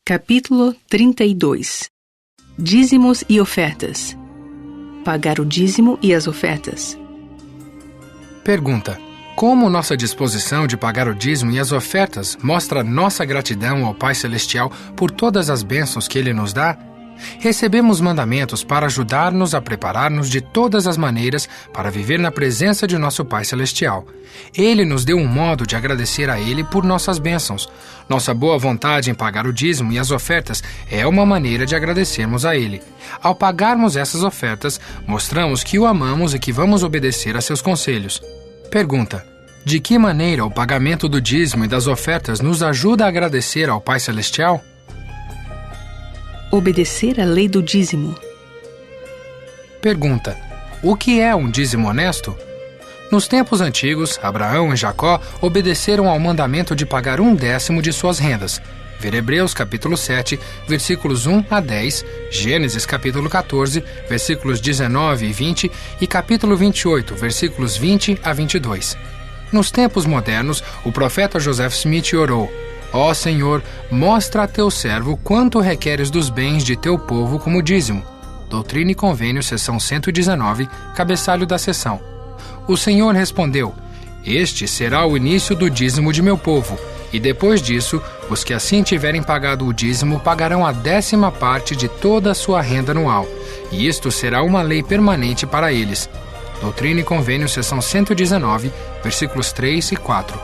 Capítulo 32. Dízimos e ofertas. Pagar o dízimo e as ofertas. Pergunta: como nossa disposição de pagar o dízimo e as ofertas mostra nossa gratidão ao Pai Celestial por todas as bênçãos que Ele nos dá? Recebemos mandamentos para ajudar-nos a preparar-nos de todas as maneiras para viver na presença de nosso Pai Celestial. Ele nos deu um modo de agradecer a Ele por nossas bênçãos. Nossa boa vontade em pagar o dízimo e as ofertas é uma maneira de agradecermos a Ele. Ao pagarmos essas ofertas, mostramos que o amamos e que vamos obedecer a seus conselhos. Pergunta: de que maneira o pagamento do dízimo e das ofertas nos ajuda a agradecer ao Pai Celestial? Obedecer a lei do dízimo. Pergunta: o que é um dízimo honesto? Nos tempos antigos, Abraão e Jacó obedeceram ao mandamento de pagar 1/10 de suas rendas. Ver Hebreus capítulo 7, versículos 1 a 10, Gênesis capítulo 14, versículos 19 e 20 e capítulo 28, versículos 20 a 22. Nos tempos modernos, o profeta Joseph Smith orou: ó Senhor, mostra a teu servo quanto requeres dos bens de teu povo como dízimo. Doutrina e Convênio, seção 119, cabeçalho da seção. O Senhor respondeu: este será o início do dízimo de meu povo, e depois disso, os que assim tiverem pagado o dízimo pagarão a 10ª parte de toda a sua renda anual, e isto será uma lei permanente para eles. Doutrina e Convênio, seção 119, versículos 3 e 4.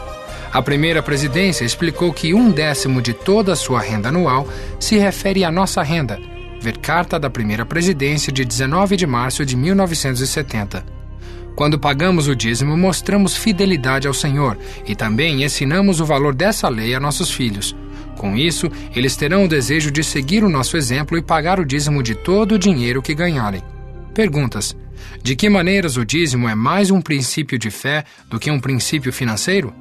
A primeira presidência explicou que 1/10 de toda a sua renda anual se refere à nossa renda. Ver carta da primeira presidência de 19 de março de 1970. Quando pagamos o dízimo, mostramos fidelidade ao Senhor e também ensinamos o valor dessa lei a nossos filhos. Com isso, eles terão o desejo de seguir o nosso exemplo e pagar o dízimo de todo o dinheiro que ganharem. Perguntas: de que maneiras o dízimo é mais um princípio de fé do que um princípio financeiro?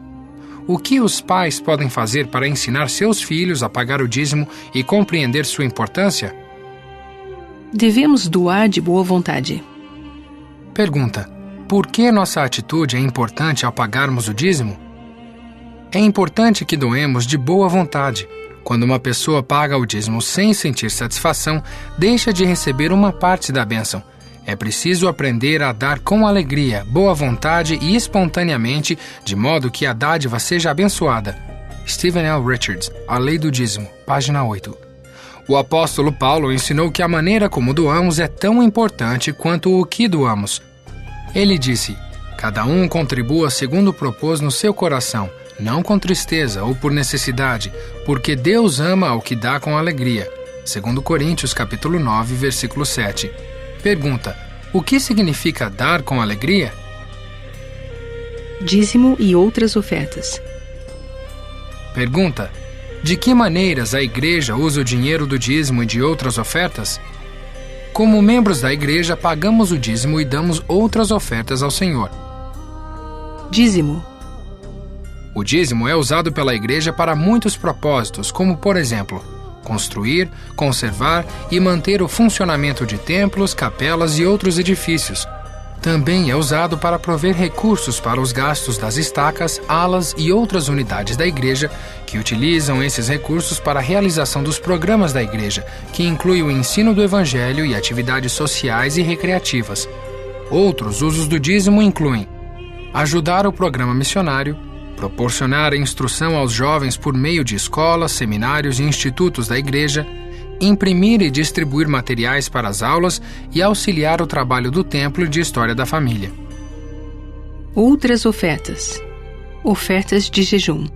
O que os pais podem fazer para ensinar seus filhos a pagar o dízimo e compreender sua importância? Devemos doar de boa vontade. Pergunta: por que nossa atitude é importante ao pagarmos o dízimo? É importante que doemos de boa vontade. Quando uma pessoa paga o dízimo sem sentir satisfação, deixa de receber uma parte da bênção. É preciso aprender a dar com alegria, boa vontade e espontaneamente, de modo que a dádiva seja abençoada. Stephen L. Richards, A Lei do Dízimo, página 8. O apóstolo Paulo ensinou que a maneira como doamos é tão importante quanto o que doamos. Ele disse: cada um contribua segundo propôs no seu coração, não com tristeza ou por necessidade, porque Deus ama ao que dá com alegria. 2 Coríntios capítulo 9, versículo 7. Pergunta: o que significa dar com alegria? Dízimo e outras ofertas. Pergunta: de que maneiras a igreja usa o dinheiro do dízimo e de outras ofertas? Como membros da igreja, pagamos o dízimo e damos outras ofertas ao Senhor. Dízimo. O dízimo é usado pela igreja para muitos propósitos, como, por exemplo, construir, conservar e manter o funcionamento de templos, capelas e outros edifícios. Também é usado para prover recursos para os gastos das estacas, alas e outras unidades da igreja, que utilizam esses recursos para a realização dos programas da igreja, que inclui o ensino do evangelho e atividades sociais e recreativas. Outros usos do dízimo incluem ajudar o programa missionário, proporcionar instrução aos jovens por meio de escolas, seminários e institutos da igreja, imprimir e distribuir materiais para as aulas e auxiliar o trabalho do templo e de história da família. Outras ofertas. Ofertas de jejum.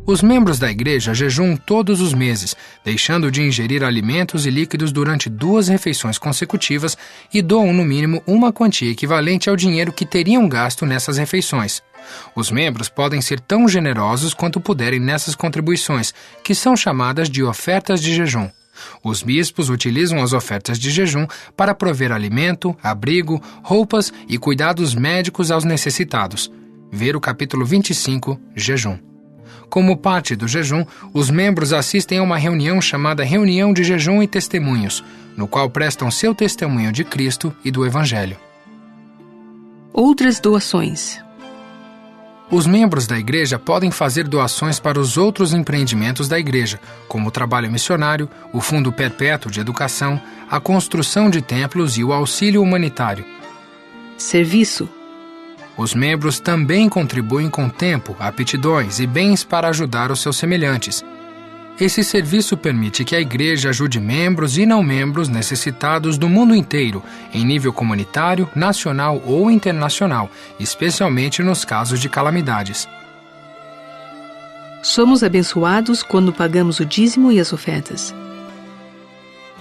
Os membros da igreja jejuam todos os meses, deixando de ingerir alimentos e líquidos durante 2 refeições consecutivas e doam no mínimo uma quantia equivalente ao dinheiro que teriam gasto nessas refeições. Os membros podem ser tão generosos quanto puderem nessas contribuições, que são chamadas de ofertas de jejum. Os bispos utilizam as ofertas de jejum para prover alimento, abrigo, roupas e cuidados médicos aos necessitados. Ver o capítulo 25, Jejum. Como parte do jejum, os membros assistem a uma reunião chamada Reunião de Jejum e Testemunhos, no qual prestam seu testemunho de Cristo e do Evangelho. Outras doações. Os membros da igreja podem fazer doações para os outros empreendimentos da igreja, como o trabalho missionário, o Fundo Perpétuo de Educação, a construção de templos e o auxílio humanitário. Serviço. Os membros também contribuem com tempo, aptidões e bens para ajudar os seus semelhantes. Esse serviço permite que a igreja ajude membros e não membros necessitados do mundo inteiro, em nível comunitário, nacional ou internacional, especialmente nos casos de calamidades. Somos abençoados quando pagamos o dízimo e as ofertas.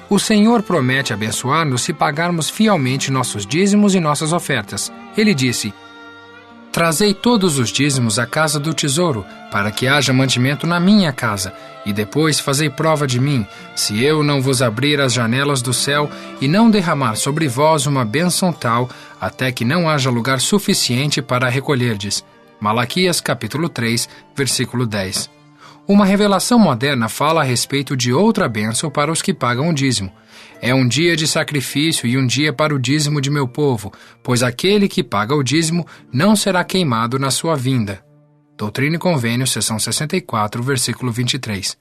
O Senhor promete abençoar-nos se pagarmos fielmente nossos dízimos e nossas ofertas. Ele disse: Trazei todos os dízimos à casa do tesouro, para que haja mantimento na minha casa, e depois fazei prova de mim, se eu não vos abrir as janelas do céu e não derramar sobre vós uma bênção tal, até que não haja lugar suficiente para recolherdes. Malaquias capítulo 3, versículo 10. Uma revelação moderna fala a respeito de outra bênção para os que pagam o dízimo. É um dia de sacrifício e um dia para o dízimo de meu povo, pois aquele que paga o dízimo não será queimado na sua vinda. Doutrina e Convênio, seção 64, versículo 23.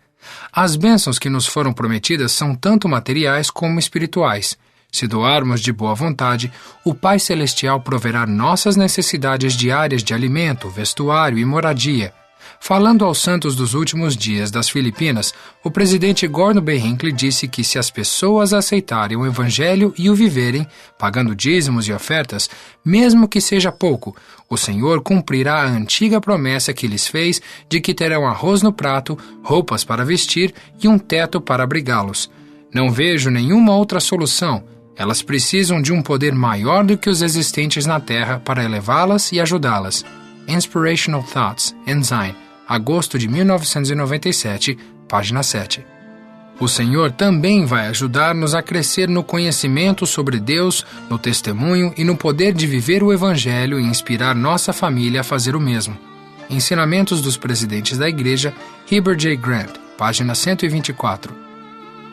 As bênçãos que nos foram prometidas são tanto materiais como espirituais. Se doarmos de boa vontade, o Pai Celestial proverá nossas necessidades diárias de alimento, vestuário e moradia. Falando aos santos dos últimos dias das Filipinas, o presidente Gordon B. Hinckley disse que se as pessoas aceitarem o Evangelho e o viverem, pagando dízimos e ofertas, mesmo que seja pouco, o Senhor cumprirá a antiga promessa que lhes fez de que terão arroz no prato, roupas para vestir e um teto para abrigá-los. Não vejo nenhuma outra solução. Elas precisam de um poder maior do que os existentes na Terra para elevá-las e ajudá-las. Inspirational Thoughts, Ensign, agosto de 1997, página 7. O Senhor também vai ajudar-nos a crescer no conhecimento sobre Deus, no testemunho e no poder de viver o Evangelho e inspirar nossa família a fazer o mesmo. Ensinamentos dos Presidentes da Igreja, Heber J. Grant, página 124.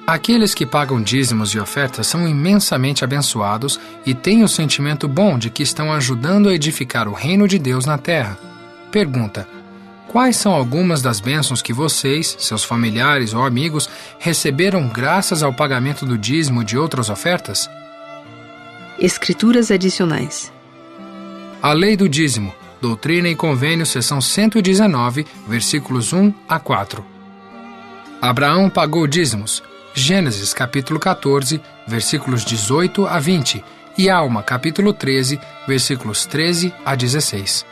Aqueles que pagam dízimos e ofertas são imensamente abençoados e têm o sentimento bom de que estão ajudando a edificar o reino de Deus na terra. Pergunta: quais são algumas das bênçãos que vocês, seus familiares ou amigos, receberam graças ao pagamento do dízimo e de outras ofertas? Escrituras adicionais. A Lei do Dízimo, Doutrina e Convênio, seção 119, versículos 1 a 4. Abraão pagou dízimos. Gênesis capítulo 14, versículos 18 a 20 e Alma capítulo 13, versículos 13 a 16.